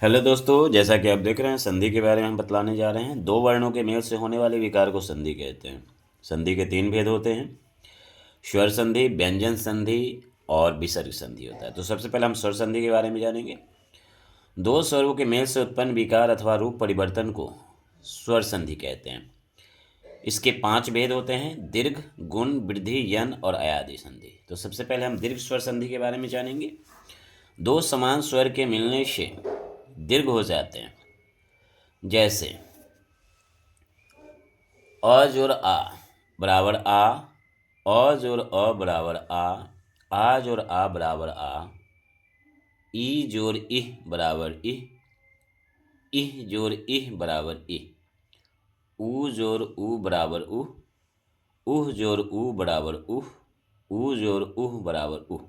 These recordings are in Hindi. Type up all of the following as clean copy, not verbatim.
हेलो दोस्तों, जैसा कि आप देख रहे हैं संधि के बारे में हम बतलाने जा रहे हैं। दो वर्णों के मेल से होने वाले विकार को संधि कहते हैं। संधि के तीन भेद होते हैं: स्वर संधि, व्यंजन संधि और विसर्ग संधि होता है। तो सबसे पहले हम स्वर संधि के बारे में जानेंगे। दो स्वरों के मेल से उत्पन्न विकार अथवा रूप परिवर्तन को स्वर संधि कहते हैं। इसके पांच भेद होते हैं: दीर्घ, गुण, वृद्धि, यन और अयादि संधि। तो सबसे पहले हम दीर्घ स्वर संधि के बारे में जानेंगे। दो समान स्वर के मिलने से दीर्घ हो जाते हैं। जैसे अ जोर आ बराबर आ, जोर अ बराबर आ जोर आ बराबर आ, ई जोर इह बराबर इह जोर इह बराबर इह, ऊ जोर ऊ बराबर उह जोर ऊ बराबर ऊ जोर उह बराबर उह,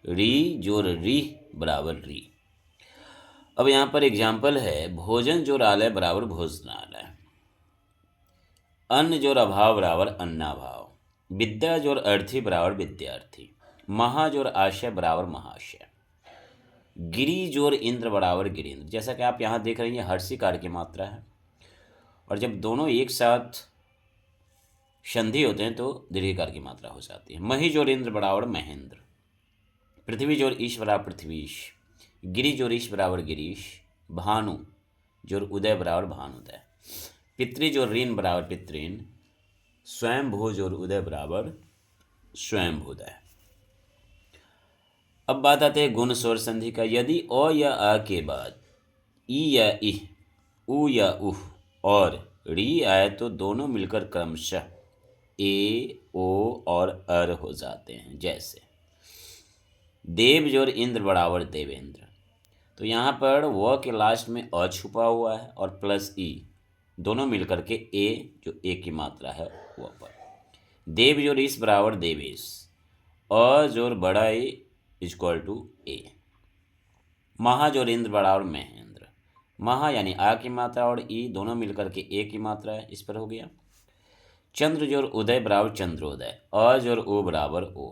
री जोर री बराबर री। अब यहाँ पर एग्जाम्पल है: भोजन जोर आलय बराबर भोजनालय, अन्न जोर अभाव बराबर अन्नाभाव, विद्या जोर अर्थी बराबर विद्यार्थी, महा जोर आशय बराबर महाशय, गिरी जोर इंद्र बराबर गिरीन्द्र। जैसा कि आप यहाँ देख रहे हैं, ये हर्षिकार की मात्रा है और जब दोनों एक साथ संधि होते हैं तो दीर्घिकार की मात्रा हो जाती है। मही जोर इंद्र बराबर महेंद्र, पृथ्वी जोर ईश बराबर पृथ्वीश, गिरी जोर ईश बराबर गिरीश, भानु जोर उदय बराबर भानुदय, पितृ जोर ऋण बराबर पितृन, स्वयं भू जोर उदय बराबर स्वयंभूदय। अब बात आते हैं गुण स्वर संधि का। यदि अ या आ के बाद ई या इह, उ या उह और री आए तो दोनों मिलकर क्रमशः ए, ओ और अर हो जाते हैं। जैसे देव जोर इंद्र बराबर देवेंद्र। तो यहाँ पर व के लास्ट में अ छुपा हुआ है और प्लस ई, दोनों मिलकर के ए, जो ए की मात्रा है वह पर। देव जोर इस बराबर देवेश, अ जोर बड़ा ए इक्वल टू ए। महा जोर इंद्र बराबर महेंद्र, महा यानी आ की मात्रा और ई दोनों मिलकर के ए की मात्रा है, इस पर हो गया। चंद्र जोर उदय बराबर चंद्रोदय, अ जोर ओ बराबर ओ।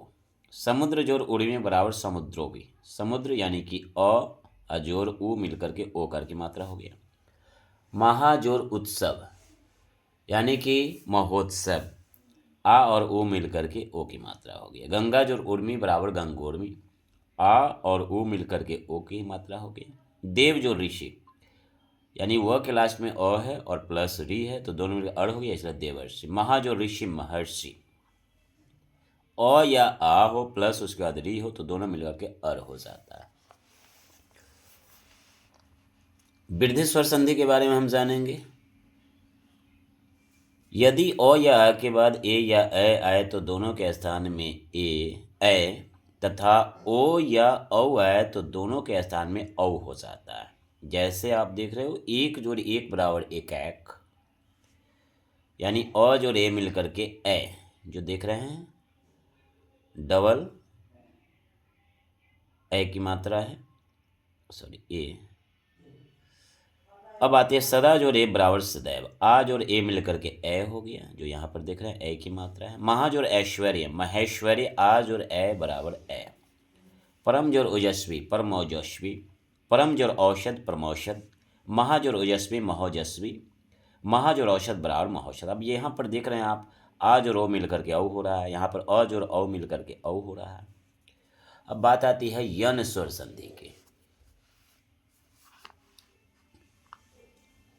समुद्र जोर उर्मी बराबर समुद्रोगी, समुद्र यानी कि अ जोर उ मिलकर के ओ कर की मात्रा हो गया। महाजोर उत्सव यानी कि महोत्सव, आ और ओ मिलकर के ओ की मात्रा हो गया। गंगा जोर उर्मी बराबर गंगोर्मी, आ और ओ मिलकर के ओ की मात्रा हो गई। देव जो ऋषि यानी वह के लास्ट में अ है और प्लस री है तो दोनों मिलकर अड़ हो गया, इसलिए देवर्षि। महा जो ऋषि महर्षि, अ या आ हो प्लस उसके बाद री हो तो दोनों मिलकर के अर हो जाता है। वृद्धि स्वर संधि के बारे में हम जानेंगे। यदि अ या आ के बाद ए या ए आए तो दोनों के स्थान में ए तथा ओ या औ आए तो दोनों के स्थान में औ हो जाता है। जैसे आप देख रहे हो, एक जोड़ एक बराबर एक, यानी अ जोड़ ए मिलकर के ए, जो देख रहे हैं डबल ए की मात्रा है, सॉरी ए। अब आती है सदा जोड़ ए बराबर सदैव, आ जोड़ ए मिलकर के ए हो गया, जो यहाँ पर देख रहे हैं ए की मात्रा है। महा जोड़ ऐश्वर्य महेश्वर्य, आ जोड़ ए बराबर ए। परम जोड़ ओजस्वी परमोजस्वी, परम जोड़ औषध परमौषध, महा जोड़ ओजस्वी महोजस्वी, महा जोड़ औषध बराबर महौषध। अब यहाँ पर देख रहे हैं आप, आ जोड़ ओ मिलकर के औ हो रहा है, यहाँ पर अ जोड़ औ मिलकर के औ हो रहा है। अब बात आती है यन स्वर संधि की।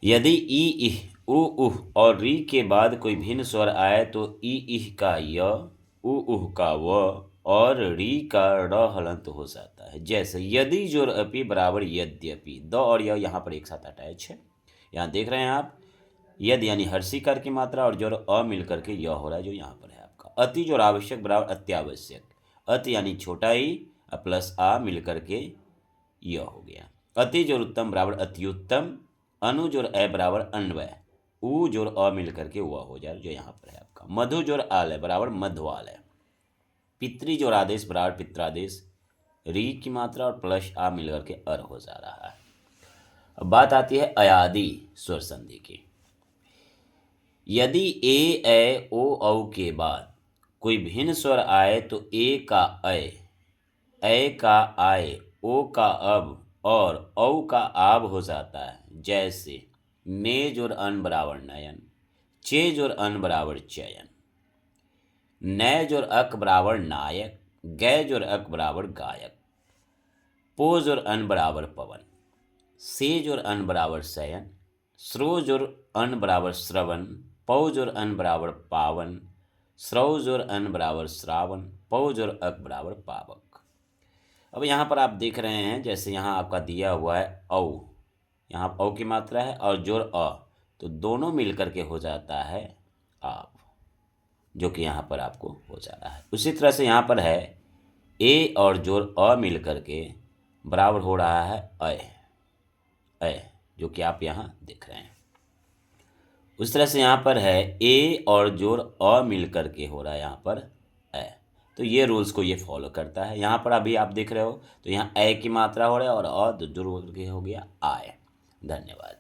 यदि ई इह, उ उह और री के बाद कोई भिन्न स्वर आए तो ई इह का य, उ उह का व और री का र हलंत हो जाता है। जैसे यदि जोर अपि बराबर यद्यपि, द और य यहाँ पर एक साथ अटैच है। यहाँ देख रहे हैं आप, यद यानी हर्षिकार की मात्रा और जोर अ मिलकर के य हो रहा है, जो यहाँ पर है आपका। अति जोर आवश्यक बराबर अत्यावश्यक, अति यानी छोटा ही प्लस आ मिलकर के य हो गया। अति जोर उत्तम बराबर अत्युत्तम, अनु जोर ए बराबर अन्वय, उ जोर अ मिलकर के वह हो जाए, जो यहाँ पर है आपका। मधु जोर आलय बराबर मध्वालय, पितृ जोर आदेश बराबर पित्रादेश, री की मात्रा और प्लस आ मिलकर के अर हो जा रहा है। अब बात आती है अयादि स्वर संधि की। यदि ए ओ औ के बाद कोई भिन्न स्वर आए तो ए का ए का आए, ओ का अब और औ का आब हो जाता है। जैसे नेज और अन बराबर नयन, चेज और अन बराबर चयन, नैज और अक बराबर नायक, गैज और अक बराबर गायक, पोज और अन बराबर पवन, सेज और अन बराबर शयन, श्रोज और अन बराबर श्रवण, पौज और अन बराबर पावन, श्रौज और अन बराबर श्रावण, पौज और अक बराबर पावक। अब यहाँ पर आप देख रहे हैं जैसे यहाँ आपका दिया हुआ है औ, यहाँ औ की मात्रा है और जोर अ, तो दोनों मिल करके हो जाता है आप, जो कि यहाँ पर आपको हो जा रहा है। उसी तरह से यहाँ पर है ए और जोर अ मिल करके बराबर हो रहा है अ, जो कि आप यहाँ देख रहे हैं। उस तरह से यहाँ पर है ए और जोर अ मिल करके हो रहा है यहाँ पर अ। तो ये रूल्स को ये फॉलो करता है। यहाँ पर अभी आप देख रहे हो तो यहाँ ए की मात्रा हो रहा है और अ जोड़ करके हो गया आय। धन्यवाद।